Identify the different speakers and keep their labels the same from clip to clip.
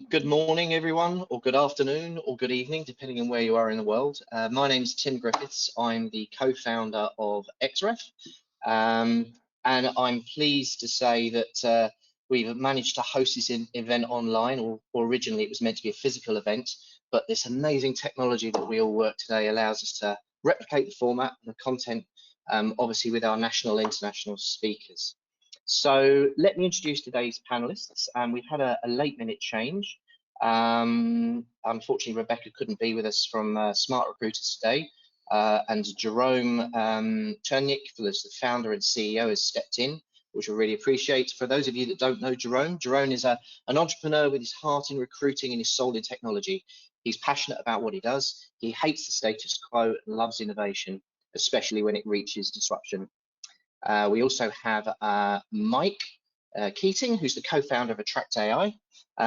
Speaker 1: Good morning, everyone, or good afternoon, or good evening, depending on where you are in the world. My name's Tim Griffiths. I'm the co-founder of Xref, and I'm pleased to say that we've managed to host this event online, or originally it was meant to be a physical event, but this amazing technology that we all work today allows us to replicate the format and the content, obviously with our national, international speakers. So let me introduce today's panelists. We've had a late-minute change. Unfortunately, Rebecca couldn't be with us from SmartRecruiters today, and Jerome Ternynck, who's the founder and CEO, has stepped in, which we really appreciate. For those of you that don't know Jerome is an entrepreneur with his heart in recruiting and his soul in technology. He's passionate about what he does. He hates the status quo and loves innovation, especially when it reaches disruption. We also have Mike Keating, who's the co-founder of Attract.ai.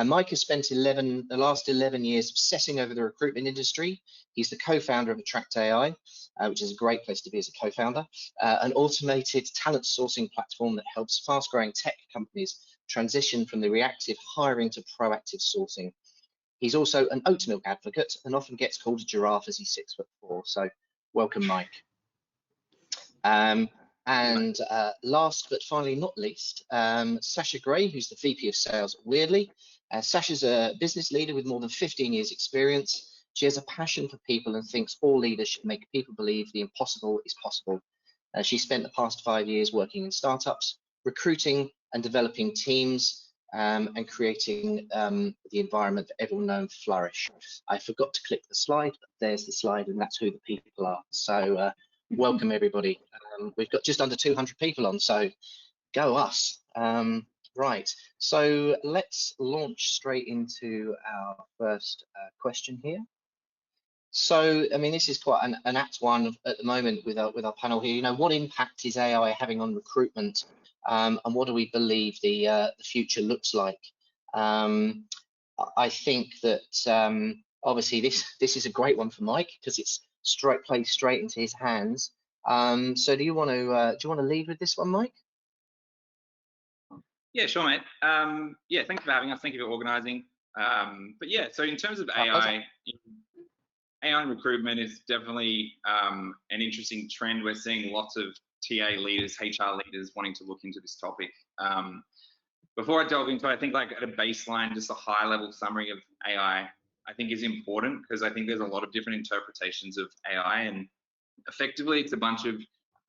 Speaker 1: Mike has spent the last 11 years obsessing over the recruitment industry. He's the co-founder of Attract.ai, which is a great place to be as a co-founder, an automated talent sourcing platform that helps fast-growing tech companies transition from the reactive hiring to proactive sourcing. He's also an oat milk advocate and often gets called a giraffe as he's 6'4". So welcome, Mike. And last but finally not least, Sascha Gray, who's the VP of Sales at Weirdly. Sascha's a business leader with more than 15 years experience. She has a passion for people and thinks all leaders should make people believe the impossible is possible. She spent the past 5 years working in startups, recruiting and developing teams, and creating the environment that everyone knows flourish. I forgot to click the slide, but there's the slide, and that's who the people are. So welcome everybody. We've got just under 200 people on, so go us. Right, so let's launch straight into our first question here. So, I mean, this is quite an apt one at the moment with our panel here. You know, what impact is AI having on recruitment, and what do we believe the future looks like? I think that obviously this is a great one for Mike because it's plays straight into his hands. So do you want to lead with this one, Mike?
Speaker 2: Yeah, sure, mate. Yeah, thanks for having us. Thank you for organising. But yeah, so in terms of AI in recruitment is definitely an interesting trend. We're seeing lots of TA leaders, HR leaders wanting to look into this topic. Before I delve into it, I think like at a baseline, just a high-level summary of AI, I think is important because I think there's a lot of different interpretations of AI, and effectively it's a bunch of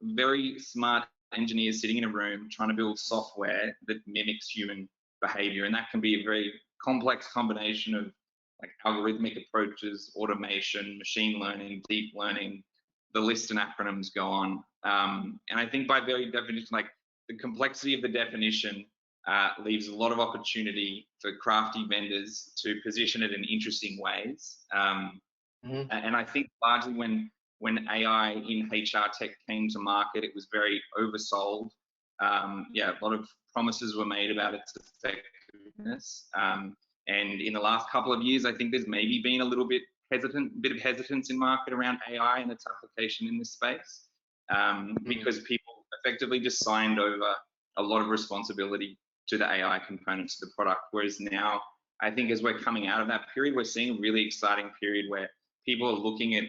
Speaker 2: very smart engineers sitting in a room trying to build software that mimics human behavior, and that can be a very complex combination of like algorithmic approaches, automation, machine learning, deep learning, the list and acronyms go on. And I think by very definition, like the complexity of the definition leaves a lot of opportunity for crafty vendors to position it in interesting ways. And I think largely when AI in HR tech came to market, it was very oversold. Yeah, a lot of promises were made about its effectiveness. And in the last couple of years, I think there's maybe been a little bit of hesitance in market around AI and its application in this space, because people effectively just signed over a lot of responsibility to the AI components of the product. Whereas now, I think as we're coming out of that period, we're seeing a really exciting period where people are looking at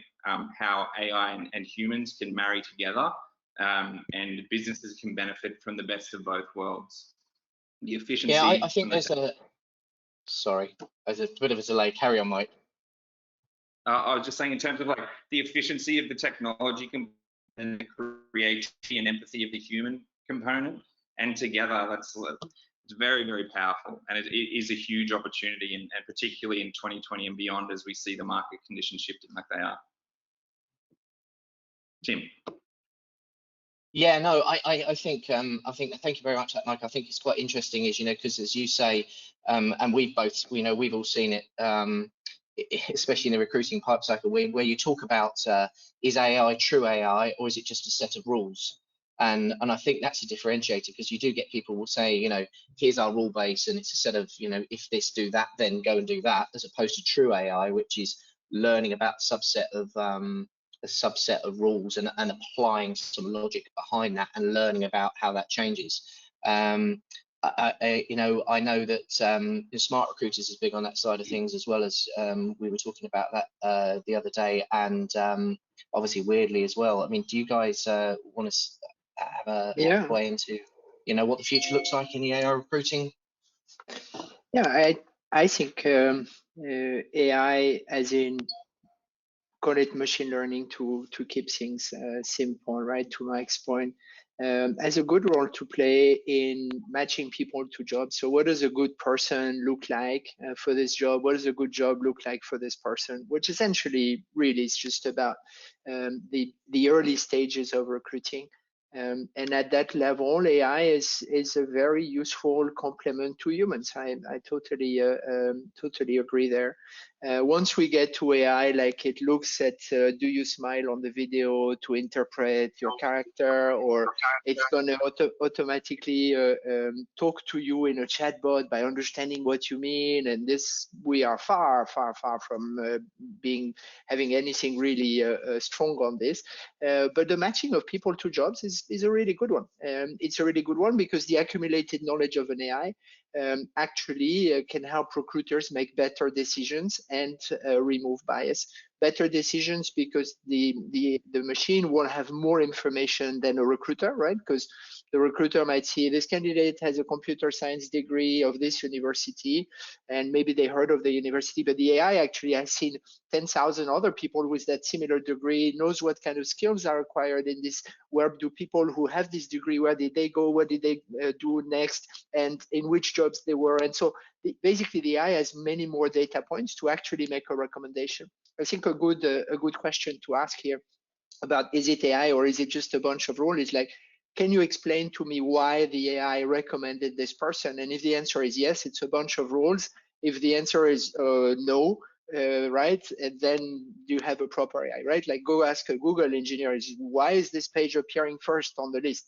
Speaker 2: how AI and humans can marry together, and businesses can benefit from the best of both worlds. The efficiency.
Speaker 1: Yeah, I think there's there's a bit of a delay. Carry on, Mike.
Speaker 2: I was just saying in terms of like the efficiency of the technology and the creativity and empathy of the human component, and together it's very, very powerful, and it is a huge opportunity, and particularly in 2020 and beyond as we see the market conditions shifting like they are. Tim.
Speaker 1: Yeah, no, I think thank you very much, Mike. I think it's quite interesting, is because as you say, and we've all seen it, especially in the recruiting pipe cycle, where you talk about is AI true AI or is it just a set of rules? And I think that's a differentiator, because you do get people will say, here's our rule base and it's a set of, if this do that, then go and do that, as opposed to true AI, which is learning about a subset of rules and applying some logic behind that and learning about how that changes. I know that SmartRecruiters is big on that side of things, as well as we were talking about that the other day, and obviously Weirdly as well. I mean, do you guys want to have a way into what the future looks like in the AI recruiting?
Speaker 3: Yeah, I think AI, as in call it machine learning to keep things simple, right? To Mike's point, has a good role to play in matching people to jobs. So what does a good person look like for this job? What does a good job look like for this person? Which essentially really is just about the early stages of recruiting. And at that level, AI is a very useful complement to humans. I totally agree there. Once we get to AI, like it looks at do you smile on the video to interpret your character, or it's going to automatically talk to you in a chatbot by understanding what you mean. And this, we are far from having anything really strong on this. But the matching of people to jobs is a really good one. It's a really good one because the accumulated knowledge of an AI actually can help recruiters make better decisions and remove bias. Better decisions because the machine will have more information than a recruiter, right? Because the recruiter might see this candidate has a computer science degree of this university, and maybe they heard of the university, but the AI actually has seen 10,000 other people with that similar degree, knows what kind of skills are required in this. Where do people who have this degree, where did they go, what did they do next, and in which jobs they were. And so basically the AI has many more data points to actually make a recommendation. I think a good question to ask here about, is it AI or is it just a bunch of rules, is like, can you explain to me why the AI recommended this person? And if the answer is yes, it's a bunch of rules. If the answer is no, right, and then you have a proper AI, right? Like go ask a Google engineer, why is this page appearing first on the list?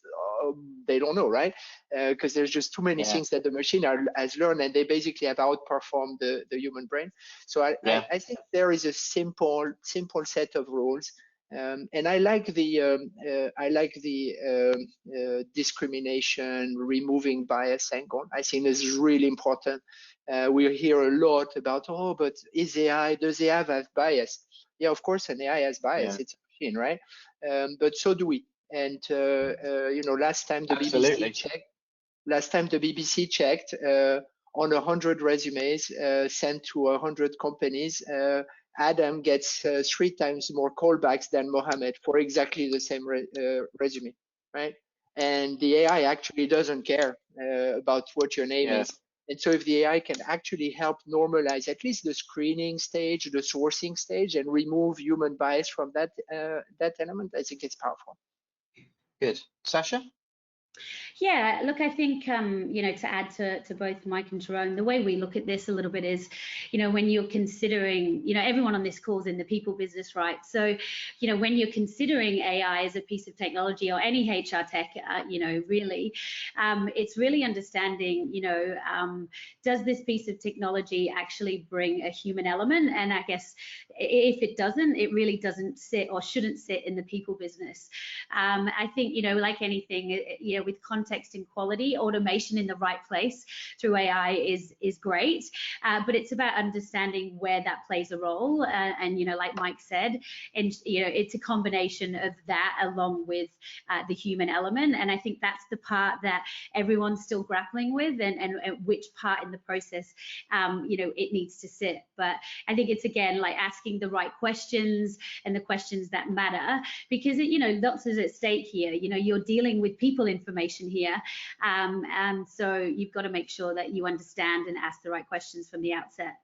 Speaker 3: They don't know, right? Because there's just too many things that the machine has learned, and they basically have outperformed the human brain. So I think there is a simple set of rules. And I like the discrimination, removing bias angle. I think this is really important. We hear a lot about, oh, but does AI have bias? Yeah, of course, an AI has bias. Yeah. It's a machine, right? But so do we. And last time the BBC checked, on 100 resumes sent to 100 companies, Adam gets 3 times more callbacks than Mohammed for exactly the same resume, right? And the AI actually doesn't care about what your name is. And so if the AI can actually help normalize at least the screening stage, the sourcing stage, and remove human bias from that element, I think it's powerful.
Speaker 1: Good. Sascha?
Speaker 4: Yeah, look, I think, to add to both Mike and Jerome, the way we look at this a little bit is, when you're considering, everyone on this call is in the people business, right? So, when you're considering AI as a piece of technology or any HR tech, really, it's really understanding, does this piece of technology actually bring a human element? And I guess if it doesn't, it really doesn't sit or shouldn't sit in the people business. I think, like anything, with context and quality, automation in the right place through AI is great, but it's about understanding where that plays a role, and like Mike said, and it's a combination of that along with the human element, and I think that's the part that everyone's still grappling with, and which part in the process it needs to sit. But I think it's again like asking the right questions and the questions that matter, because lots is at stake here. You're dealing with people information here, and so you've got to make sure that you understand and ask the right questions from the outset.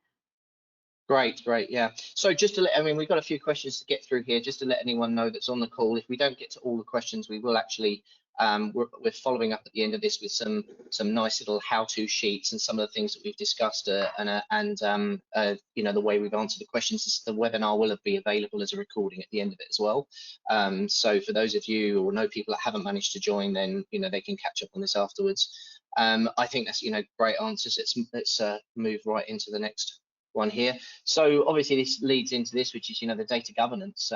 Speaker 1: Great, yeah. So just to we've got a few questions to get through here, just to let anyone know that's on the call. If we don't get to all the questions, we will actually, we're following up at the end of this with some nice little how-to sheets and some of the things that we've discussed, and the way we've answered the questions. The webinar will be available as a recording at the end of it as well. So for those of you or know people that haven't managed to join, then they can catch up on this afterwards. I think that's great answers. Let's move right into the next one here. So obviously this leads into this, which is the data governance.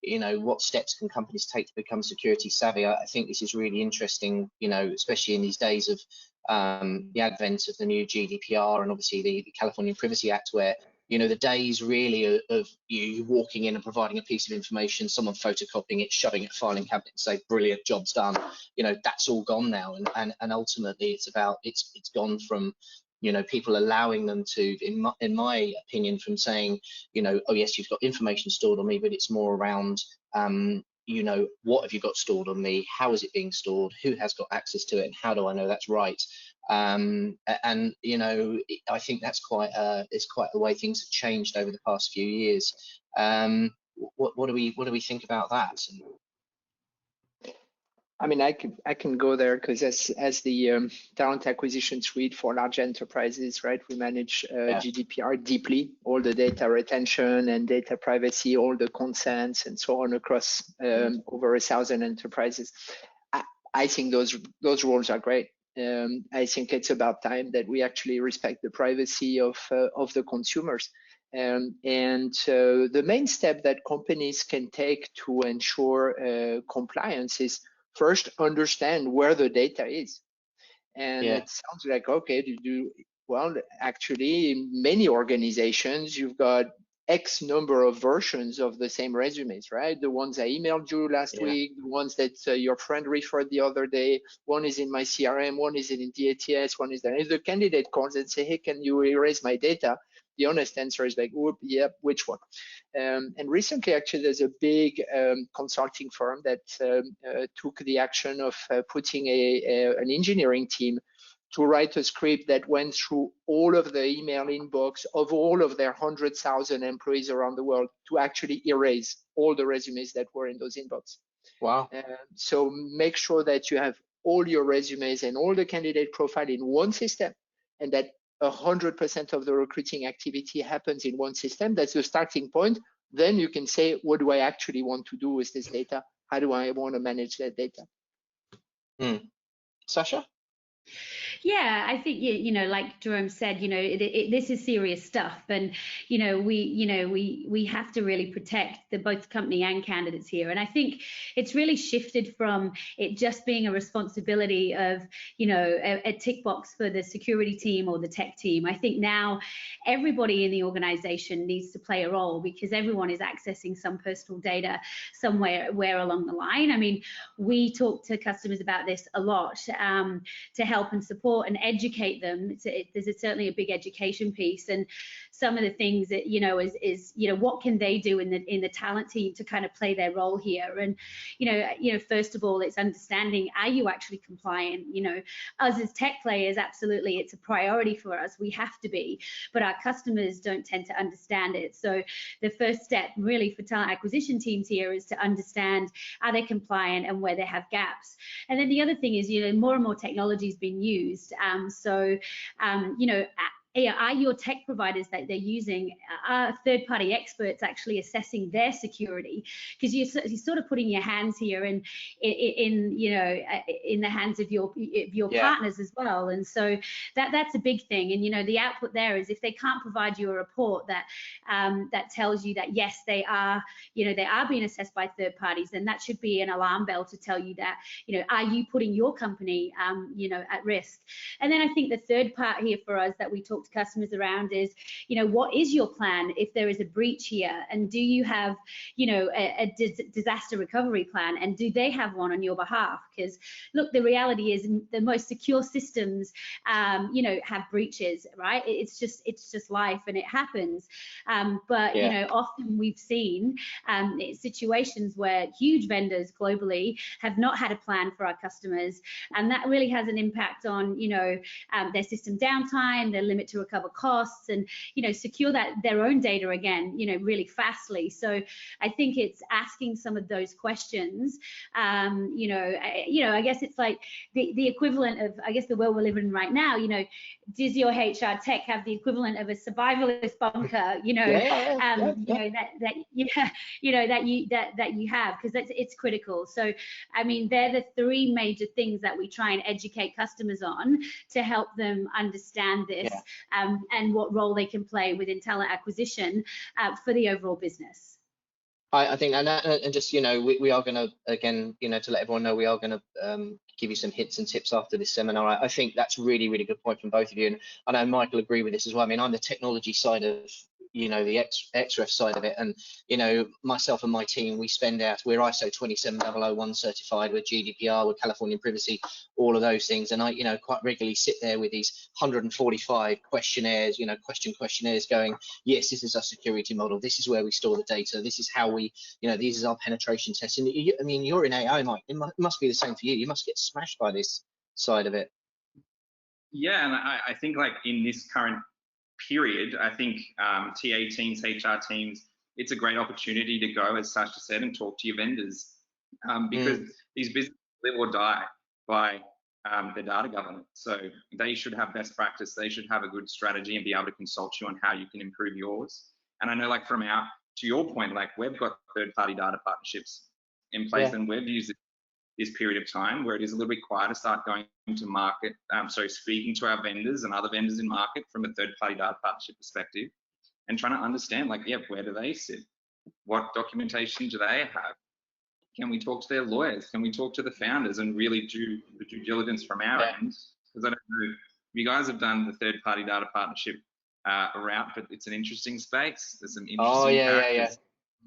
Speaker 1: What steps can companies take to become security savvy? I think this is really interesting, especially in these days of the advent of the new GDPR and obviously the California Privacy Act, where the days really of you walking in and providing a piece of information, someone photocopying it, shoving it, filing cabinet, and say brilliant, job's done. That's all gone now, and ultimately it's gone from people allowing them to, in my opinion, from saying oh yes, you've got information stored on me, but it's more around what have you got stored on me, how is it being stored, who has got access to it, and how do I know that's right? And I think that's quite the way things have changed over the past few years. What do we think about that?
Speaker 3: I mean, I can go there, because as the talent acquisition suite for large enterprises, right, we manage GDPR deeply, all the data retention and data privacy, all the consents and so on across over 1,000 enterprises. I think those rules are great. I think it's about time that we actually respect the privacy of the consumers. The main step that companies can take to ensure compliance is first understand where the data is. And it sounds like, okay, well, actually, in many organizations, you've got X number of versions of the same resumes, right? The ones I emailed you last week, the ones that your friend referred the other day, one is in my CRM, one is in DATS, one is there. If the candidate calls and say, hey, can you erase my data? The honest answer is like, whoop, yep, which one? And recently, actually, there's a big consulting firm that took the action of putting an engineering team to write a script that went through all of the email inbox of all of their 100,000 employees around the world to actually erase all the resumes that were in those inbox.
Speaker 1: Wow.
Speaker 3: So make sure that you have all your resumes and all the candidate profile in one system, and that 100% of the recruiting activity happens in one system. That's the starting point. Then you can say, what do I actually want to do with this data? How do I want to manage that data?
Speaker 1: Sascha?
Speaker 4: Yeah, I think like Jerome said, this is serious stuff, and we have to really protect both company and candidates here. And I think it's really shifted from it just being a responsibility of a tick box for the security team or the tech team. I think now everybody in the organization needs to play a role, because everyone is accessing some personal data somewhere along the line. I mean, we talk to customers about this a lot to help and support and educate them. There's certainly a big education piece, and some of the things that is what can they do in the talent team to kind of play their role here. And first of all, it's understanding, are you actually compliant? Us as tech players, absolutely, it's a priority for us, we have to be, but our customers don't tend to understand it. So the first step really for talent acquisition teams here is to understand, are they compliant and where they have gaps. And then the other thing is more and more technology is being used. Are your tech providers that they're using, are third-party experts actually assessing their security? Because you're sort of putting your hands here in the hands of your partners as well. And so that's a big thing. And the output there is, if they can't provide you a report that that tells you that yes, they are being assessed by third parties, then that should be an alarm bell to tell you that are you putting your company at risk. And then I think the third part here for us that we talk to customers around is, what is your plan if there is a breach here, and do you have a disaster recovery plan, and do they have one on your behalf? Because look, the reality is the most secure systems have breaches, right? It's just life, and it happens. But often we've seen situations where huge vendors globally have not had a plan for our customers, and that really has an impact on their system downtime, their limit to recover costs, and secure their own data again really fastly. So I think it's asking some of those questions. I guess it's like the equivalent of, I guess, the world we're living in right now. Does your HR tech have the equivalent of a survivalist bunker? That you have, because it's critical. So I mean, they're the three major things that we try and educate customers on to help them understand this, and what role they can play within talent acquisition for the overall business.
Speaker 1: I think, and just, you know, we are going to, again, you know, to let everyone know, we are going to give you some hints and tips after this seminar. I think that's really, really good point from both of you. And I know Michael agree with this as well. I mean, I'm the technology side of, you know, the Xref side of it. And, you know, myself and my team, we're ISO 27001 certified, we're GDPR, we're California privacy, all of those things. And I, you know, quite regularly sit there with these 145 questionnaires, you know, questionnaires going, yes, this is our security model. This is where we store the data. This is how we, you know, these is our penetration tests. And I mean, you're in AI, Mike. It must be the same for you. You must get smashed by this side of it.
Speaker 2: Yeah, and I think like in this current period, I think TA teams, HR teams, it's a great opportunity to go, as Sascha said, and talk to your vendors, because these businesses live or die by their data governance. So they should have best practice. They should have a good strategy and be able to consult you on how you can improve yours. And I know, like, to your point, like, we've got third-party data partnerships in place, and we've used this period of time where it is a little bit quiet to start going to market, speaking to our vendors and other vendors in market from a third-party data partnership perspective, and trying to understand, like, where do they sit? What documentation do they have? Can we talk to their lawyers? Can we talk to the founders and really do the due diligence from our end? Because I don't know, you guys have done the third-party data partnership route, but it's an interesting space. There's some interesting characters.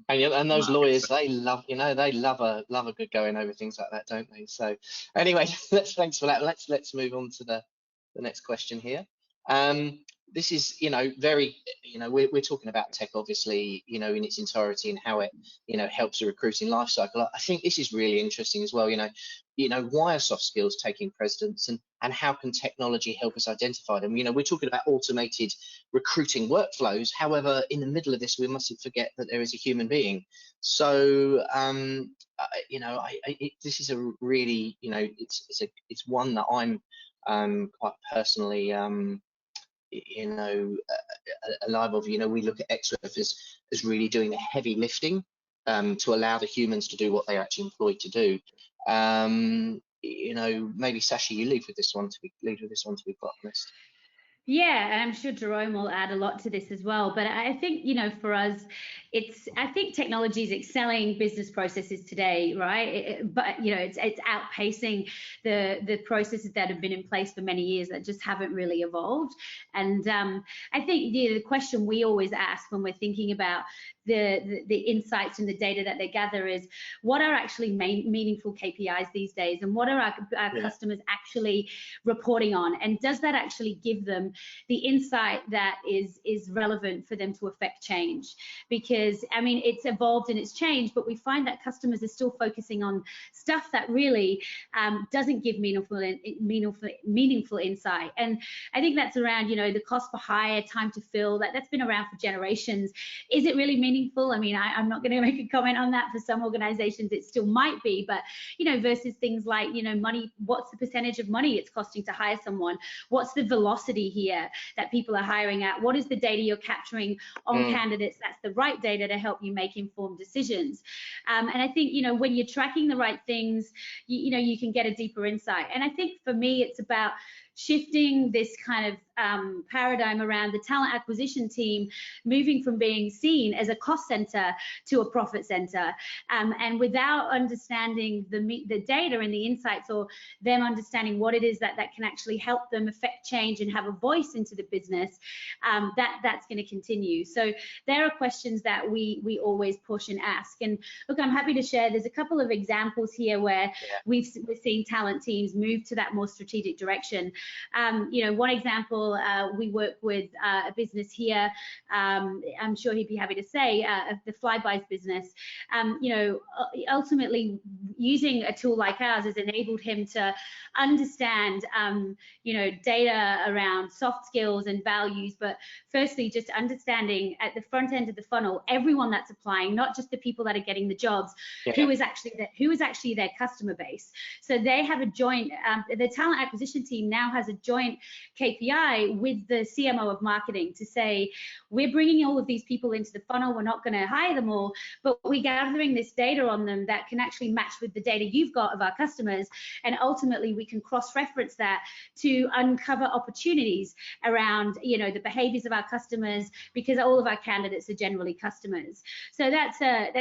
Speaker 1: And those lawyers, they love, you know, they love a good going over things like that, don't they? So anyway, thanks for that. Let's move on to the next question here. This is, you know, very, you know, we're talking about tech, obviously, you know, in its entirety and how it, you know, helps the recruiting life cycle. I think this is really interesting as well. You know, why are soft skills taking precedence, and how can technology help us identify them? You know, we're talking about automated recruiting workflows. However, in the middle of this, we mustn't forget that there is a human being. So, you know, this is a really, you know, it's one that I'm quite personally, you know, alive of. You know, we look at Xref as really doing the heavy lifting to allow the humans to do what they're actually employed to do. You know, maybe Sascha, you lead with this one to be quite honest.
Speaker 4: Yeah, and I'm sure Jerome will add a lot to this as well. But I think, you know, for us, I think technology is excelling business processes today, right? But, you know, it's outpacing the processes that have been in place for many years that just haven't really evolved. And I think the question we always ask when we're thinking about the insights and the data that they gather is, what are actually meaningful KPIs these days, and what are our customers actually reporting on, and does that actually give them the insight that is relevant for them to affect change? Because I mean, it's evolved and it's changed, but we find that customers are still focusing on stuff that really doesn't give meaningful insight. And I think that's around, you know, the cost per hire, time to fill, that's been around for generations. Is it really meaningful? I mean, I'm not going to make a comment on that. For some organizations it still might be, but, you know, versus things like, you know, money, what's the percentage of money it's costing to hire someone? What's the velocity here that people are hiring at? What is the data you're capturing on candidates that's the right data to help you make informed decisions? And I think, you know, when you're tracking the right things, you know, you can get a deeper insight. And I think for me, it's about shifting this kind of paradigm around the talent acquisition team, moving from being seen as a cost center to a profit center, and without understanding the data and the insights, or them understanding what it is that can actually help them affect change and have a voice into the business, that's going to continue. So there are questions that we always push and ask. And look, I'm happy to share, there's a couple of examples here where we're seeing talent teams move to that more strategic direction. You know, one example, we work with a business here, I'm sure he'd be happy to say, the Flybuys business. You know, ultimately using a tool like ours has enabled him to understand, you know, data around soft skills and values, but firstly, just understanding at the front end of the funnel, everyone that's applying, not just the people that are getting the jobs, who is actually their customer base. So they have a joint, the talent acquisition team now has a joint KPI with the CMO of marketing to say, we're bringing all of these people into the funnel, we're not going to hire them all, but we're gathering this data on them that can actually match with the data you've got of our customers, and ultimately we can cross-reference that to uncover opportunities around, you know, the behaviors of our customers, because all of our candidates are generally customers. So that's a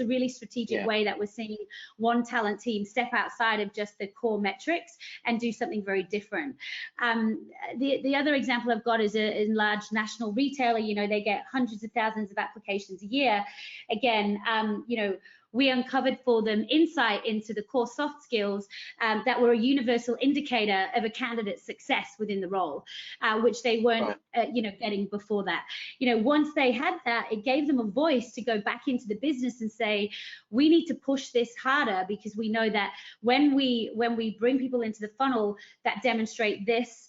Speaker 4: really strategic way that we're seeing one talent team step outside of just the core metrics and do something very different. The other example I've got is a large national retailer. You know, they get hundreds of thousands of applications a year. Again, you know, we uncovered for them insight into the core soft skills that were a universal indicator of a candidate's success within the role, which they weren't, you know, getting before that. You know, once they had that, it gave them a voice to go back into the business and say, we need to push this harder, because we know that when we bring people into the funnel that demonstrate this,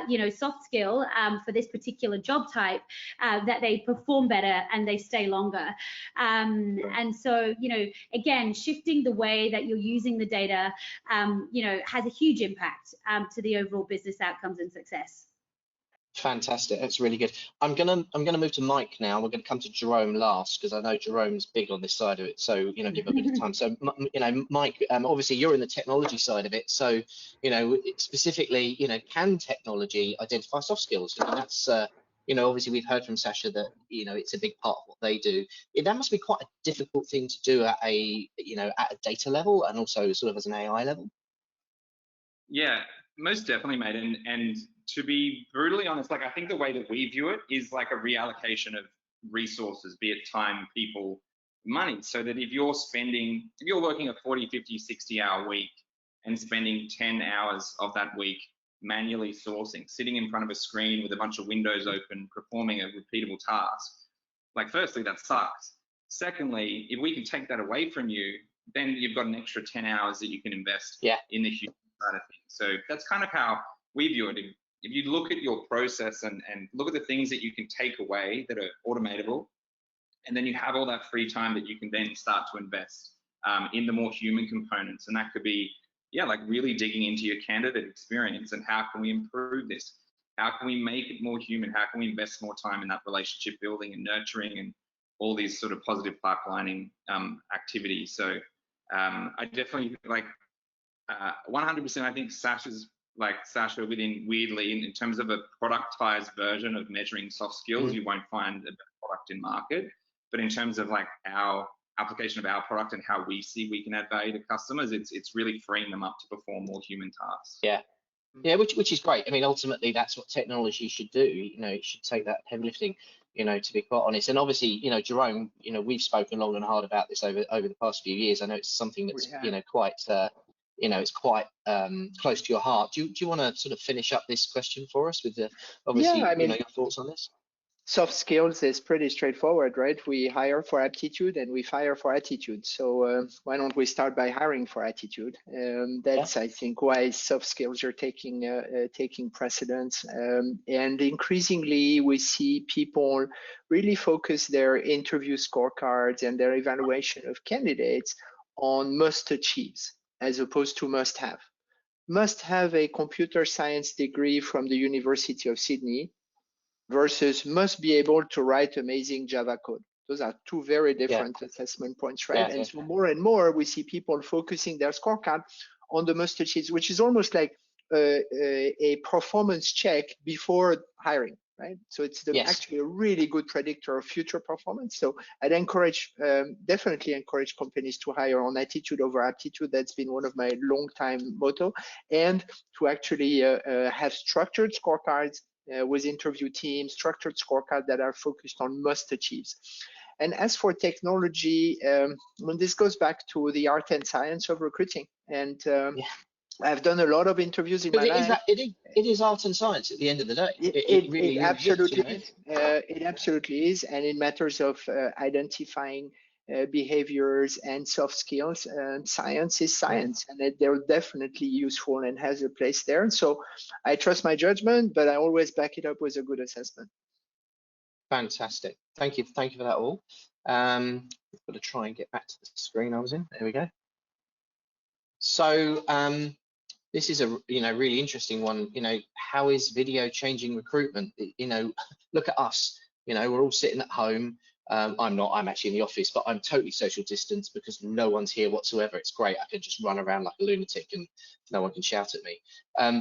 Speaker 4: you know, soft skill for this particular job type, that they perform better and they stay longer. And so, you know, again, shifting the way that you're using the data, you know, has a huge impact to the overall business outcomes and success.
Speaker 1: Fantastic, that's really good. I'm gonna move to Mike now. We're gonna come to Jerome last, because I know Jerome's big on this side of it. So, you know, give a bit of time. So, you know, Mike, obviously you're in the technology side of it. So, you know, specifically, you know, can technology identify soft skills? I mean, that's you know, obviously we've heard from Sascha that, you know, it's a big part of what they do. That must be quite a difficult thing to do at a, you know, at a data level, and also sort of as an AI level.
Speaker 2: Yeah, most definitely, mate. And to be brutally honest, like, I think the way that we view it is like a reallocation of resources, be it time, people, money. So that if you're working a 40, 50, 60-hour week and spending 10 hours of that week manually sourcing, sitting in front of a screen with a bunch of windows open, performing a repeatable task, like, firstly, that sucks. Secondly, if we can take that away from you, then you've got an extra 10 hours that you can invest in the human side of things. So that's kind of how we view it. If you look at your process and look at the things that you can take away that are automatable, and then you have all that free time that you can then start to invest in the more human components. And that could be, like, really digging into your candidate experience and how can we improve this? How can we make it more human? How can we invest more time in that relationship building and nurturing and all these sort of positive pipelining activities? So I definitely, like, 100%, I think Sascha within Weirdly, in terms of a productized version of measuring soft skills, you won't find a better product in market. But in terms of, like, our application of our product and how we see we can add value to customers, it's really freeing them up to perform more human tasks.
Speaker 1: Yeah, which is great. I mean, ultimately, that's what technology should do. You know, it should take that heavy lifting, you know, to be quite honest. And obviously, you know, Jerome, you know, we've spoken long and hard about this over the past few years. I know it's something that's, you know, quite, you know, it's quite close to your heart. Do you want to sort of finish up this question for us with the, obviously, I mean, you know, your thoughts on this?
Speaker 3: Soft skills is pretty straightforward, right? We hire for aptitude and we fire for attitude. So why don't we start by hiring for attitude? That's, I think, why soft skills are taking precedence. And increasingly, we see people really focus their interview scorecards and their evaluation of candidates on must-achieves as opposed to must-have. Must have a computer science degree from the University of Sydney versus must be able to write amazing Java code. Those are two very different assessment points, right? And so more and more, we see people focusing their scorecard on the must achieves, which is almost like a performance check before hiring, right? So it's actually a really good predictor of future performance. So I'd encourage, definitely encourage companies to hire on attitude over aptitude. That's been one of my long time motto, and to actually have structured scorecards with interview teams, structured scorecards that are focused on must-achieves. And as for technology, this goes back to the art and science of recruiting. And I've done a lot of interviews in my life.
Speaker 1: It is art and science at the end of the day.
Speaker 3: It absolutely is. It absolutely is. And in matters of identifying behaviors and soft skills, science is science, and they're definitely useful and has a place there. And so I trust my judgment, but I always back it up with a good assessment.
Speaker 1: Fantastic. Thank you for that all. I've got to try and get back to the screen I was in. There we go. So this is a really interesting one. How is video changing recruitment? Look at us. We're all sitting at home. I'm not. I'm actually in the office, but I'm totally social distanced because no one's here whatsoever. It's great. I can just run around like a lunatic and no one can shout at me.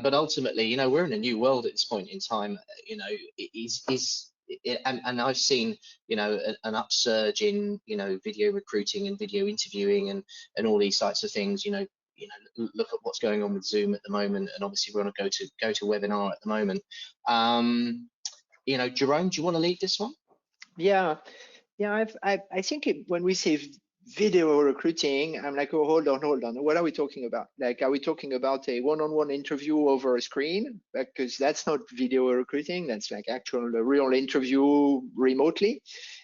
Speaker 1: But ultimately, we're in a new world at this point in time. And I've seen an upsurge in video recruiting and video interviewing and all these types of things. Look at what's going on with Zoom at the moment, and obviously we're on a go to webinar at the moment. Jerome, do you want to lead this one?
Speaker 3: Yeah, I think when we say video recruiting, I'm like, oh, hold on. What are we talking about? Like, are we talking about a one-on-one interview over a screen? Because that's not video recruiting. That's like actual real interview remotely.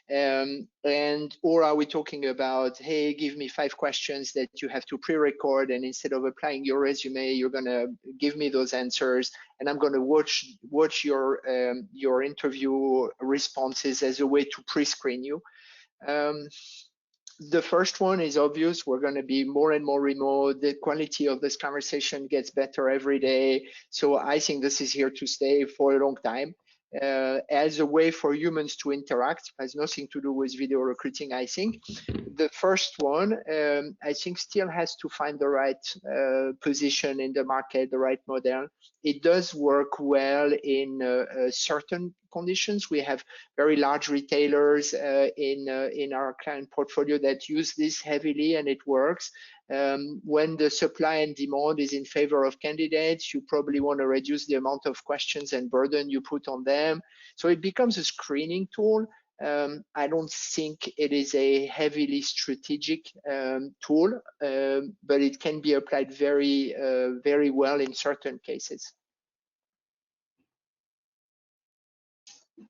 Speaker 3: Or are we talking about, hey, give me 5 questions that you have to pre-record, and instead of applying your resume, you're gonna give me those answers, and I'm gonna watch your interview responses as a way to pre-screen you. The first one is obvious. We're going to be more and more remote. The quality of this conversation gets better every day. So I think this is here to stay for a long time. As a way for humans to interact, has nothing to do with video recruiting, I think. The first one, I think, still has to find the right position in the market, the right model. It does work well in certain conditions. We have very large retailers in our client portfolio that use this heavily, and it works. When the supply and demand is in favor of candidates, you probably want to reduce the amount of questions and burden you put on them. So it becomes a screening tool. I don't think it is a heavily strategic tool, but it can be applied very, very well in certain cases.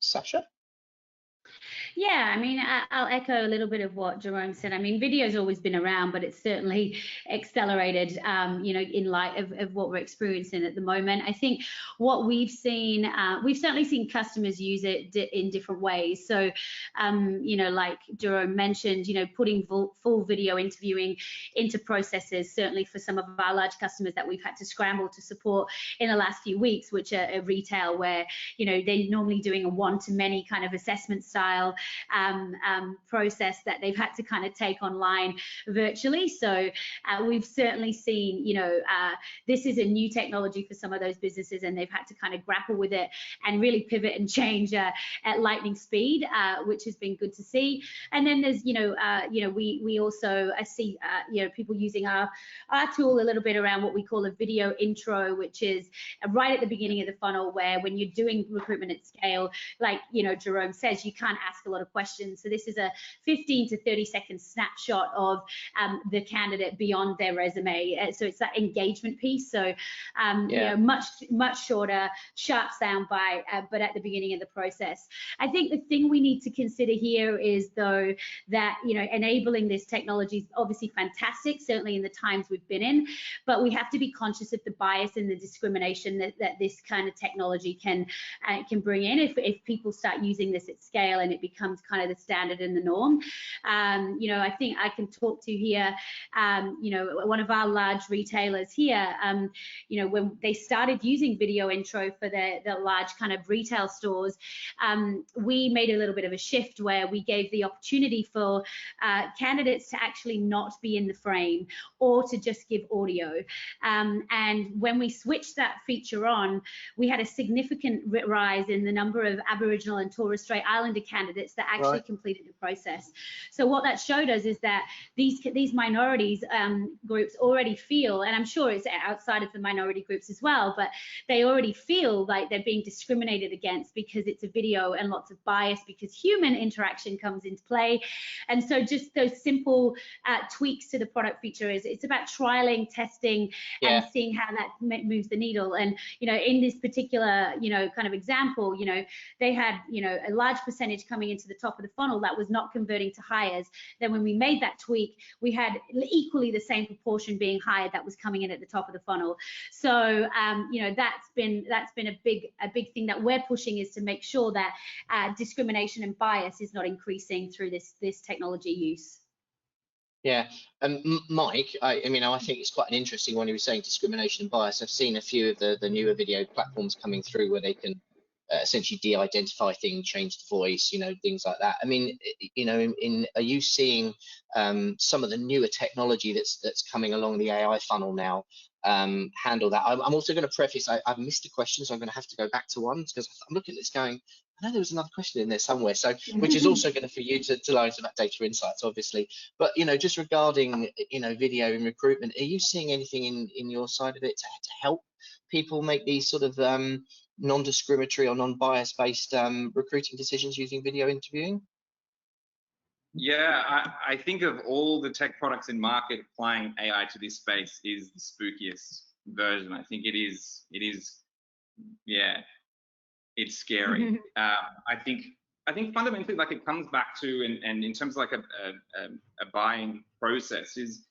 Speaker 1: Sascha?
Speaker 4: Yeah, I mean, I'll echo a little bit of what Jerome said. I mean, video's always been around, but it's certainly accelerated, in light of what we're experiencing at the moment. I think what we've seen, we've certainly seen customers use it in different ways. So, like Jerome mentioned, putting full video interviewing into processes, certainly for some of our large customers that we've had to scramble to support in the last few weeks, which are retail, where, they're normally doing a one-to-many kind of assessment style process that they've had to kind of take online virtually. So we've certainly seen, this is a new technology for some of those businesses, and they've had to kind of grapple with it and really pivot and change at lightning speed, which has been good to see. And then there's, we also see, people using our tool a little bit around what we call a video intro, which is right at the beginning of the funnel, where when you're doing recruitment at scale, like, Jerome says, you can't ask a lot of questions. So this is a 15 to 30 second snapshot of the candidate beyond their resume. So it's that engagement piece. So much shorter, sharp soundbite, but at the beginning of the process. I think the thing we need to consider here is, though, that enabling this technology is obviously fantastic, certainly in the times we've been in, but we have to be conscious of the bias and the discrimination that this kind of technology can bring in if people start using this at scale and it becomes kind of the standard and the norm. I think I can talk to here, one of our large retailers here, when they started using video intro for the large kind of retail stores, we made a little bit of a shift where we gave the opportunity for candidates to actually not be in the frame or to just give audio. And when we switched that feature on, we had a significant rise in the number of Aboriginal and Torres Strait Islander candidates that actually completed the process. So what that showed us is that these minorities groups already feel, and I'm sure it's outside of the minority groups as well, but they already feel like they're being discriminated against because it's a video and lots of bias because human interaction comes into play. And so just those simple tweaks to the product feature it's about trialing, testing, and seeing how that moves the needle. And in this particular kind of example, they had a large percentage coming into the top of the funnel that was not converting to hires. Then when we made that tweak, we had equally the same proportion being hired that was coming in at the top of the funnel. So that's been a big thing that we're pushing, is to make sure that discrimination and bias is not increasing through this technology use.
Speaker 1: Yeah, Mike, I mean, I think it's quite an interesting one. You were saying discrimination and bias. I've seen a few of the newer video platforms coming through where they can essentially de-identify things, change the voice, you know, things like that. I mean, you know, are you seeing some of the newer technology that's coming along the AI funnel now handle that? I'm also going to preface, I've missed a question, so I'm going to have to go back to one because I'm looking at this going, I know there was another question in there somewhere, so which is also going to for you to learn about data insights, obviously. But you know, just regarding video in recruitment, are you seeing anything in your side of it to help people make these sort of non-discriminatory or non-bias based recruiting decisions using video interviewing?
Speaker 2: Yeah, I think of all the tech products in market, applying AI to this space is the spookiest version. I think it is, yeah, it's scary. I think fundamentally, like, it comes back to, and in terms of like a buying process, is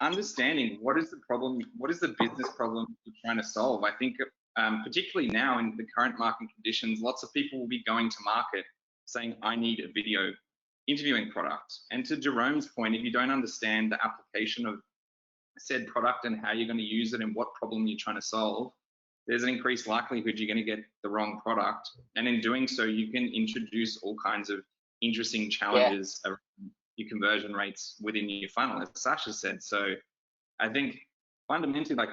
Speaker 2: understanding what is the problem, what is the business problem you're trying to solve. I think particularly now in the current market conditions, lots of people will be going to market saying, I need a video interviewing product. And to Jerome's point, if you don't understand the application of said product and how you're going to use it and what problem you're trying to solve, there's an increased likelihood you're going to get the wrong product. And in doing so, you can introduce all kinds of interesting challenges around your conversion rates within your funnel, as Sascha said. So I think fundamentally, like,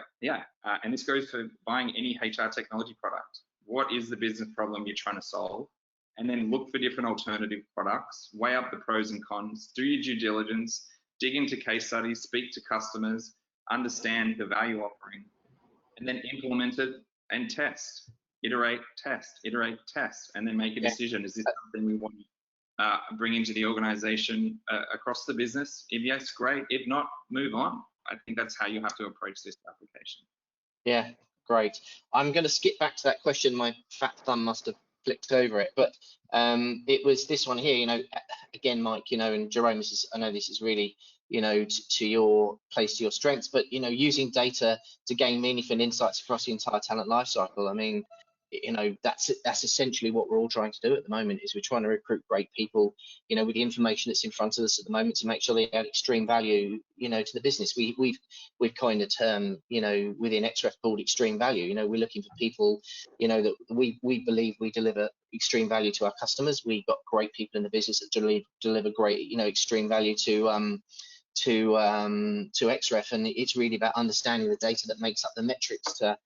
Speaker 2: and this goes for buying any HR technology product. What is the business problem you're trying to solve? And then look for different alternative products, weigh up the pros and cons, do your due diligence, dig into case studies, speak to customers, understand the value offering, and then implement it and test, iterate, test, and then make a decision. Is this something we want to bring into the organization across the business? If yes, great. If not, move on. I think that's how you have to approach this application.
Speaker 1: Yeah, great. I'm going to skip back to that question. My fat thumb must have flicked over it, but it was this one here. You know, again, Mike, you know, and Jerome, I know this is really, you know, to your place, to your strengths, but you know, using data to gain meaningful insights across the entire talent lifecycle. I mean, you know, that's essentially what we're all trying to do at the moment, is we're trying to recruit great people, you know, with the information that's in front of us at the moment, to make sure they add extreme value, you know, to the business. We've coined a term, you know, within Xref called extreme value. You know, we're looking for people, you know, that we believe we deliver extreme value to our customers. We've got great people in the business that deliver great, you know, extreme value to Xref, and it's really about understanding the data that makes up the metrics to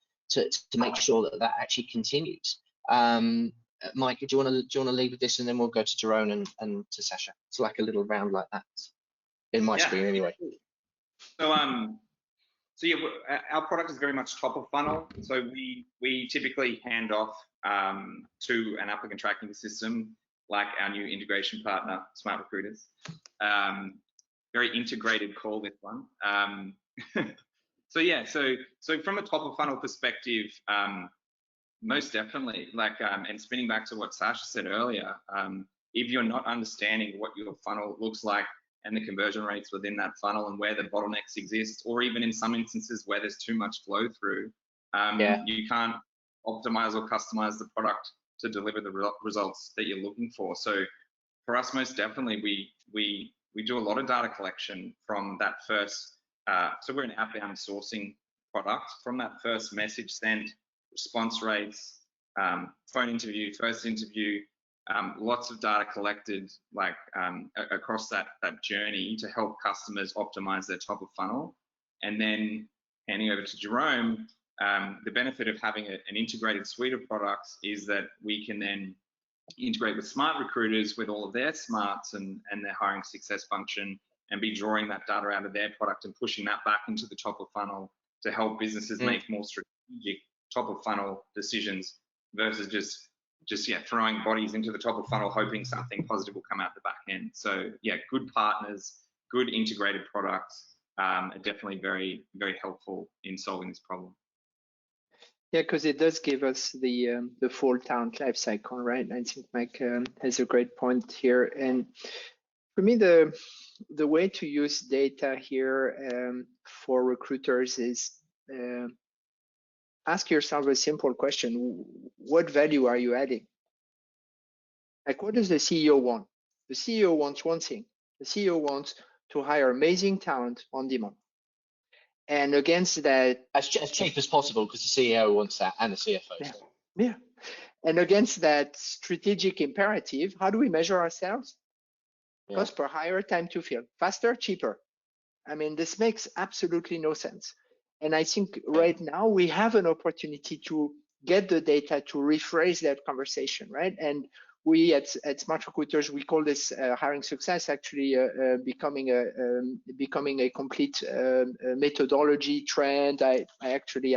Speaker 1: make sure that actually continues. Mike, do you want to lead with this, and then we'll go to Jerome and to Sascha. It's like a little round like that in my screen anyway.
Speaker 2: So yeah, our product is very much top of funnel. So we typically hand off to an applicant tracking system, like our new integration partner, SmartRecruiters. Very integrated call, this one. So yeah, so from a top of funnel perspective, most definitely, like, and spinning back to what Sascha said earlier, if you're not understanding what your funnel looks like and the conversion rates within that funnel and where the bottlenecks exist, or even in some instances where there's too much flow through, you can't optimize or customize the product to deliver the results that you're looking for. So for us, most definitely, we do a lot of data collection from that first. So we're an outbound sourcing product. From that first message sent, response rates, phone interview, first interview, lots of data collected, like, across that journey to help customers optimize their top of funnel. And then handing over to Jerome, the benefit of having an integrated suite of products is that we can then integrate with SmartRecruiters with all of their smarts and their hiring success function, and be drawing that data out of their product and pushing that back into the top of funnel to help businesses make more strategic top of funnel decisions versus just throwing bodies into the top of funnel hoping something positive will come out the back end. So yeah, good partners, good integrated products are definitely very, very helpful in solving this problem.
Speaker 3: Yeah, because it does give us the full talent life cycle, right? I think Mike has a great point here. And for me, the way to use data here for recruiters is ask yourself a simple question: what value are you adding? Like, what does the CEO want? The CEO wants one thing. The CEO wants to hire amazing talent on demand. And against that,
Speaker 1: as cheap as possible, because the CEO wants that and the CFO.
Speaker 3: Yeah. Yeah. And against that strategic imperative, how do we measure ourselves? Yeah. Cost per hire, time to fill. Faster, cheaper. I mean, this makes absolutely no sense. And I think right now we have an opportunity to get the data to rephrase that conversation, right? And we at SmartRecruiters, we call this hiring success, actually becoming a complete methodology trend. I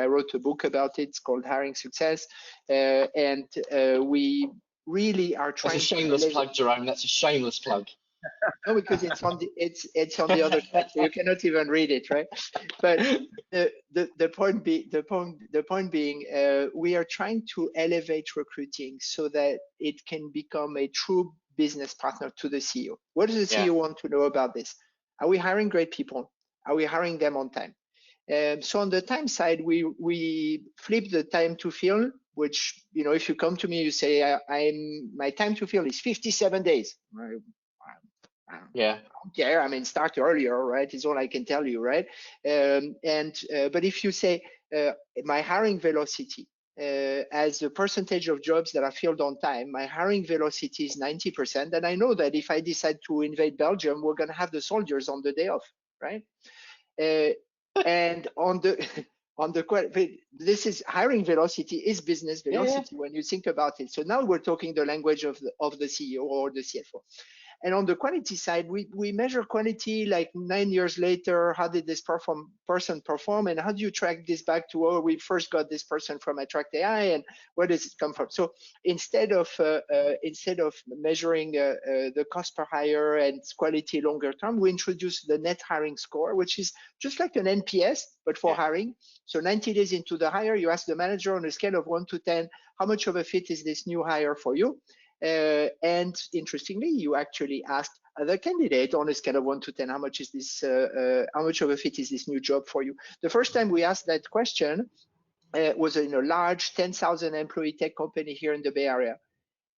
Speaker 3: wrote a book about it. It's called Hiring Success, and we really are trying.
Speaker 1: That's a shameless plug, Jerome. That's a shameless plug.
Speaker 3: No, because it's on the other side, so you cannot even read it, right? But the point being, we are trying to elevate recruiting so that it can become a true business partner to the CEO. What does the CEO want to know about this? Are we hiring great people? Are we hiring them on time? So on the time side, we flip the time to fill, which, you know, if you come to me, you say, my time to fill is 57 days.
Speaker 1: Yeah.
Speaker 3: I don't care. I mean, start earlier, right? Is all I can tell you, right? But if you say my hiring velocity as a percentage of jobs that are filled on time, my hiring velocity is 90%, and I know that if I decide to invade Belgium, we're going to have the soldiers on the day off, right? And on the this is hiring velocity is business velocity when you think about it. So now we're talking the language of the CEO or the CFO. And on the quality side, we measure quality like 9 years later. How did this person perform, and how do you track this back to, oh, we first got this person from Attract.ai, and where does it come from? So instead of measuring the cost per hire and quality longer term, we introduce the net hiring score, which is just like an NPS but for hiring. So 90 days into the hire, you ask the manager on a scale of 1 to 10, how much of a fit is this new hire for you? And interestingly, you actually asked other candidate on a scale of 1 to 10, how much is this? How much of a fit is this new job for you? The first time we asked that question was in a large 10,000 employee tech company here in the Bay Area,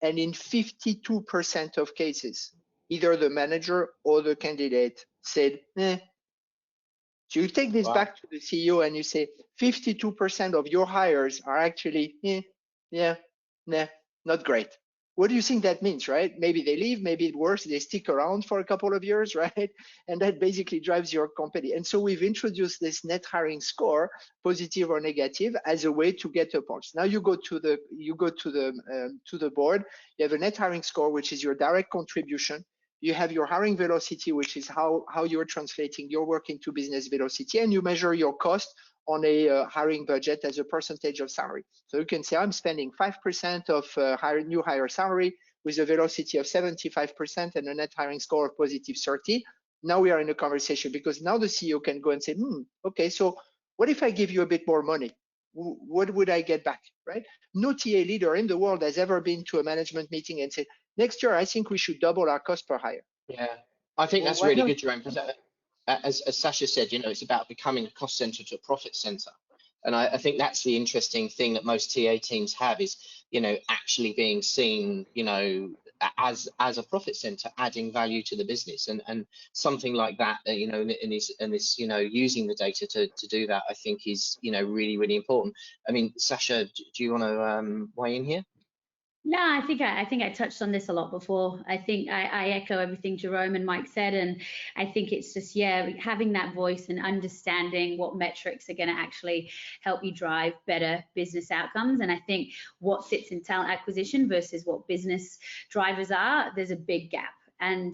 Speaker 3: and in 52% of cases, either the manager or the candidate said, eh. So you take this back to the CEO and you say 52% of your hires are actually, not great. What do you think that means, right? Maybe they leave, maybe it works, they stick around for a couple of years, right? And that basically drives your company. And so we've introduced this net hiring score, positive or negative, as a way to get a pulse. Now you go to the board, you have a net hiring score, which is your direct contribution. You have your hiring velocity, which is how you're translating your work into business velocity, and you measure your cost on a hiring budget as a percentage of salary. So you can say, I'm spending 5% of new hire salary with a velocity of 75% and a net hiring score of positive 30. Now we are in a conversation, because now the CEO can go and say, okay, so what if I give you a bit more money? What would I get back, right? No TA leader in the world has ever been to a management meeting and said, next year, I think we should double our cost per hire.
Speaker 1: Yeah, I think that's really good, Jerome, because as Sascha said, you know, it's about becoming a cost center to a profit center. And I think that's the interesting thing that most TA teams have is, you know, actually being seen, you know, as a profit center, adding value to the business, and something like that, you know, and this, you know, using the data to do that, I think is, you know, really, really important. I mean, Sascha, do you want to weigh in here?
Speaker 4: No, I think I touched on this a lot before. I think I echo everything Jerome and Mike said, and I think it's just, having that voice and understanding what metrics are going to actually help you drive better business outcomes. And I think what sits in talent acquisition versus what business drivers are, there's a big gap. And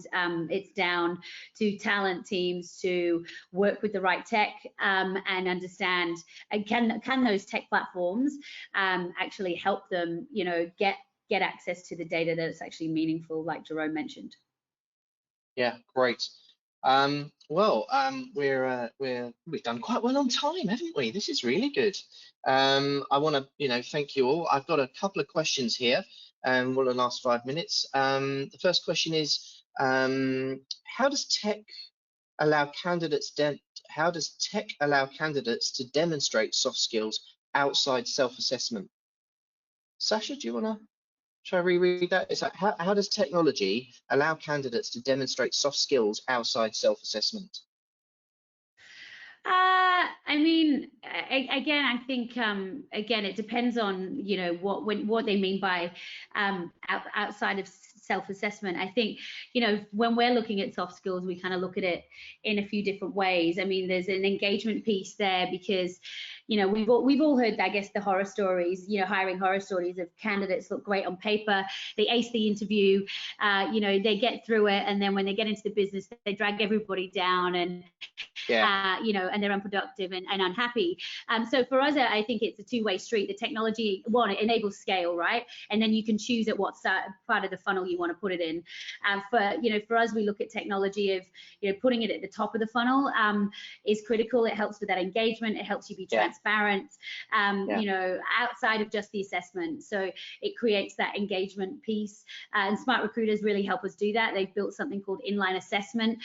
Speaker 4: it's down to talent teams to work with the right tech and understand, and can those tech platforms actually help them, you know, get access to the data that's actually meaningful, like Jerome mentioned.
Speaker 1: Yeah, great. We've done quite well on time, haven't we? This is really good. I want to, you know, thank you all. I've got a couple of questions here, and the last 5 minutes. The first question is, how does tech allow candidates to demonstrate soft skills outside self-assessment? Sascha, do you want to Shall I reread that? It's like, how does technology allow candidates to demonstrate soft skills outside self-assessment?
Speaker 4: I mean, again, I think again, it depends on what they mean by outside of self-assessment. I think when we're looking at soft skills, we kind of look at it in a few different ways. I mean, there's an engagement piece there because we've all heard, I guess, the horror stories, hiring horror stories of candidates look great on paper, they ace the interview, they get through it, and then when they get into the business, they drag everybody down and and they're unproductive and unhappy. So for us, I think it's a two-way street. The technology, one, it enables scale, right? And then you can choose at what part of the funnel you want to put it in. For us, we look at technology of, putting it at the top of the funnel is critical. It helps with that engagement. It helps you be transparent, outside of just the assessment. So it creates that engagement piece. And SmartRecruiters really help us do that. They've built something called inline assessment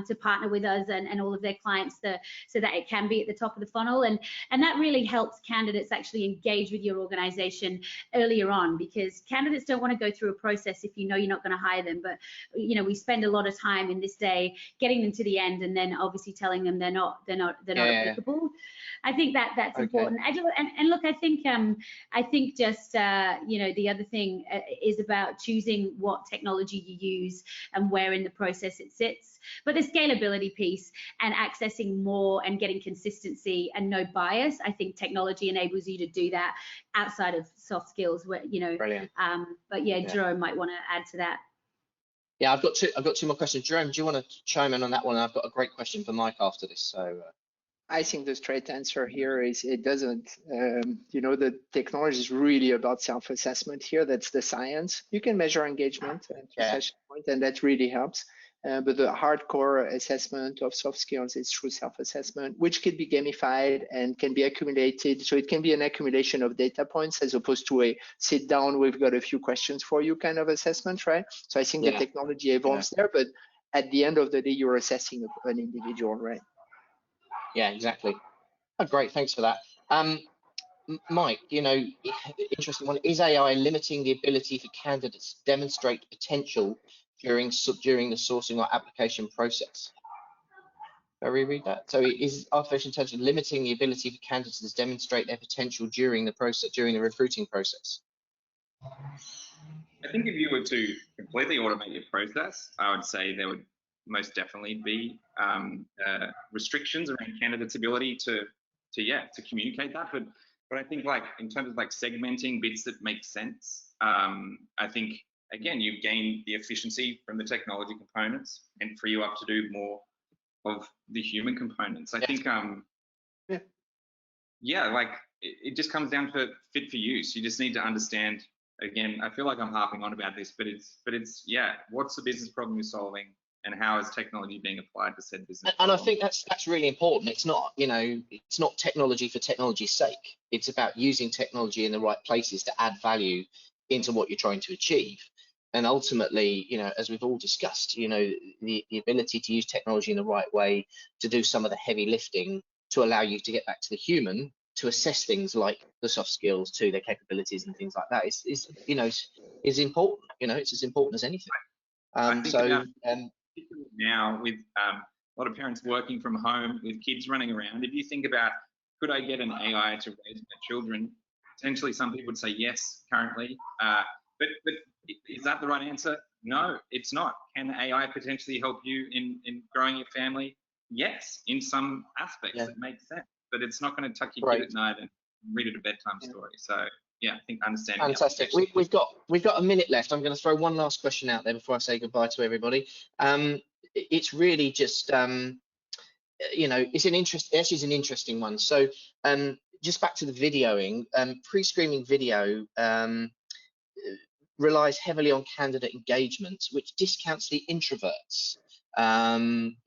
Speaker 4: to partner with us and all of their clients so that it can be at the top of the funnel, and that really helps candidates actually engage with your organization earlier on, because candidates don't want to go through a process if you're not going to hire them. But we spend a lot of time in this day getting them to the end and then obviously telling them they're not applicable. I think that's important. And look, I think just the other thing is about choosing what technology you use and where in the process it sits. But the scalability piece and accessing more and getting consistency and no bias, I think technology enables you to do that outside of soft skills. Where
Speaker 1: Brilliant.
Speaker 4: But Jerome might want to add to that.
Speaker 1: Yeah, I've got two more questions. Jerome, do you want to chime in on that one? I've got a great question for Mike after this. So.
Speaker 3: I think the straight answer here is it doesn't. The technology is really about self-assessment here. That's the science. You can measure engagement and that really helps. But the hardcore assessment of soft skills is through self-assessment, which can be gamified and can be accumulated. So it can be an accumulation of data points as opposed to a sit down, we've got a few questions for you kind of assessment, right? So I think the technology evolves there, but at the end of the day, you're assessing an individual, right?
Speaker 1: Yeah, exactly. Oh, great. Thanks for that. Mike, interesting one. Is AI limiting the ability for candidates to demonstrate potential during the sourcing or application process? Can I reread that? So is artificial intelligence limiting the ability for candidates to demonstrate their potential during the recruiting process?
Speaker 2: I think if you were to completely automate your process, I would say there would most definitely be restrictions around candidates' ability to communicate that. But I think in terms of segmenting bits that make sense, I think again you gain the efficiency from the technology components and free you up to do more of the human components. I think it just comes down to fit for use. You just need to understand. Again, I feel like I'm harping on about this, but it's what's the business problem you're solving? And how is technology being applied to said business?
Speaker 1: And I think that's really important. It's not, it's not technology for technology's sake. It's about using technology in the right places to add value into what you're trying to achieve. And ultimately, as we've all discussed, the ability to use technology in the right way to do some of the heavy lifting to allow you to get back to the human, to assess things like the soft skills, to their capabilities and things like that is important. It's as important as anything.
Speaker 2: Now with a lot of parents working from home with kids running around, if you think about, could I get an AI to raise my children? Potentially some people would say yes currently, but is that the right answer? No, it's not. Can AI potentially help you in growing your family? Yes, in some aspects it makes sense, but it's not going to tuck your kid at night and read it a bedtime story. So yeah, I think understanding.
Speaker 1: Fantastic. We've got a minute left. I'm going to throw one last question out there before I say goodbye to everybody. It's really just it's an interesting one. So just back to the videoing, pre-screening video relies heavily on candidate engagement, which discounts the introverts.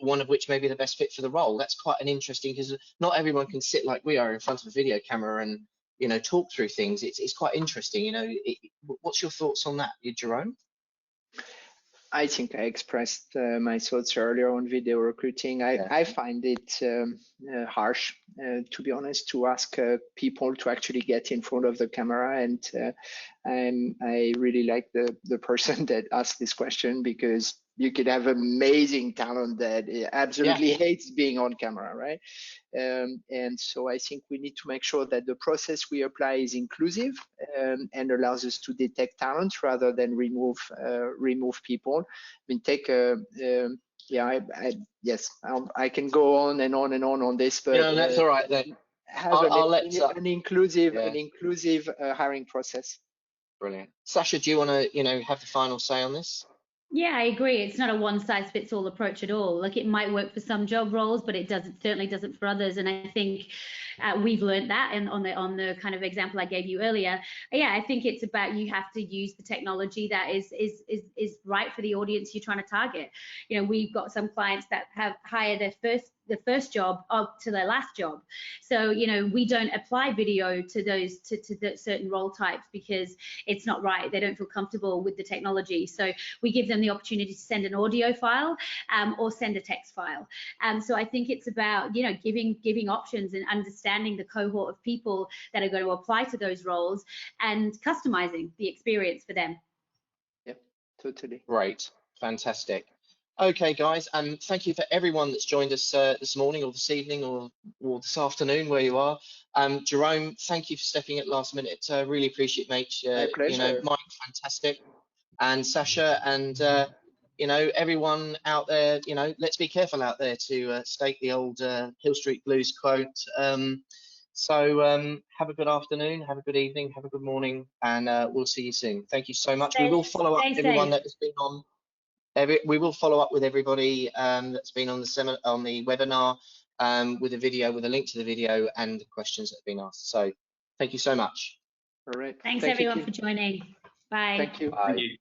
Speaker 1: One of which may be the best fit for the role. That's quite an interesting, because not everyone can sit like we are in front of a video camera and talk through things. It's quite interesting. What's your thoughts on that, Jerome?
Speaker 3: I think I expressed my thoughts earlier on video recruiting. I find it harsh, to be honest, to ask people to actually get in front of the camera. And I really like the person that asked this question, because you could have amazing talent that absolutely hates being on camera, right? And so I think we need to make sure that the process we apply is inclusive and allows us to detect talent rather than remove people. I mean, yes, I can go on and on and on this, but
Speaker 1: yeah, that's all right then.
Speaker 3: Have an inclusive hiring process.
Speaker 1: Brilliant. Sascha, do you want to have the final say on this?
Speaker 4: Yeah, I agree. It's not a one-size-fits-all approach at all. Like, it might work for some job roles, but it certainly doesn't for others. And I think we've learned that, and on the kind of example I gave you earlier. Yeah, I think it's about, you have to use the technology that is right for the audience you're trying to target. We've got some clients that have hired the first job up to their last job. So, we don't apply video to those to the certain role types because it's not right. They don't feel comfortable with the technology. So we give them the opportunity to send an audio file or send a text file. So I think it's about, giving options and understanding the cohort of people that are going to apply to those roles and customizing the experience for them.
Speaker 3: Yep, totally.
Speaker 1: Great, fantastic. Okay, guys, thank you for everyone that's joined us this morning or this evening or this afternoon, where you are. Jerome, thank you for stepping at last minute. Really appreciate it, mate.
Speaker 3: My pleasure.
Speaker 1: Mike, fantastic. And Sascha, and everyone out there, let's be careful out there, to state the old Hill Street Blues quote. So have a good afternoon, have a good evening, have a good morning, and we'll see you soon. Thank you so much. We will follow up with everyone that has been on. We will follow up with everybody that's been on the webinar with a video, with a link to the video and the questions that have been asked. So thank you so much.
Speaker 3: All right.
Speaker 4: Thanks everyone for joining. Bye.
Speaker 3: Thank you.
Speaker 1: Bye.
Speaker 2: Thank you.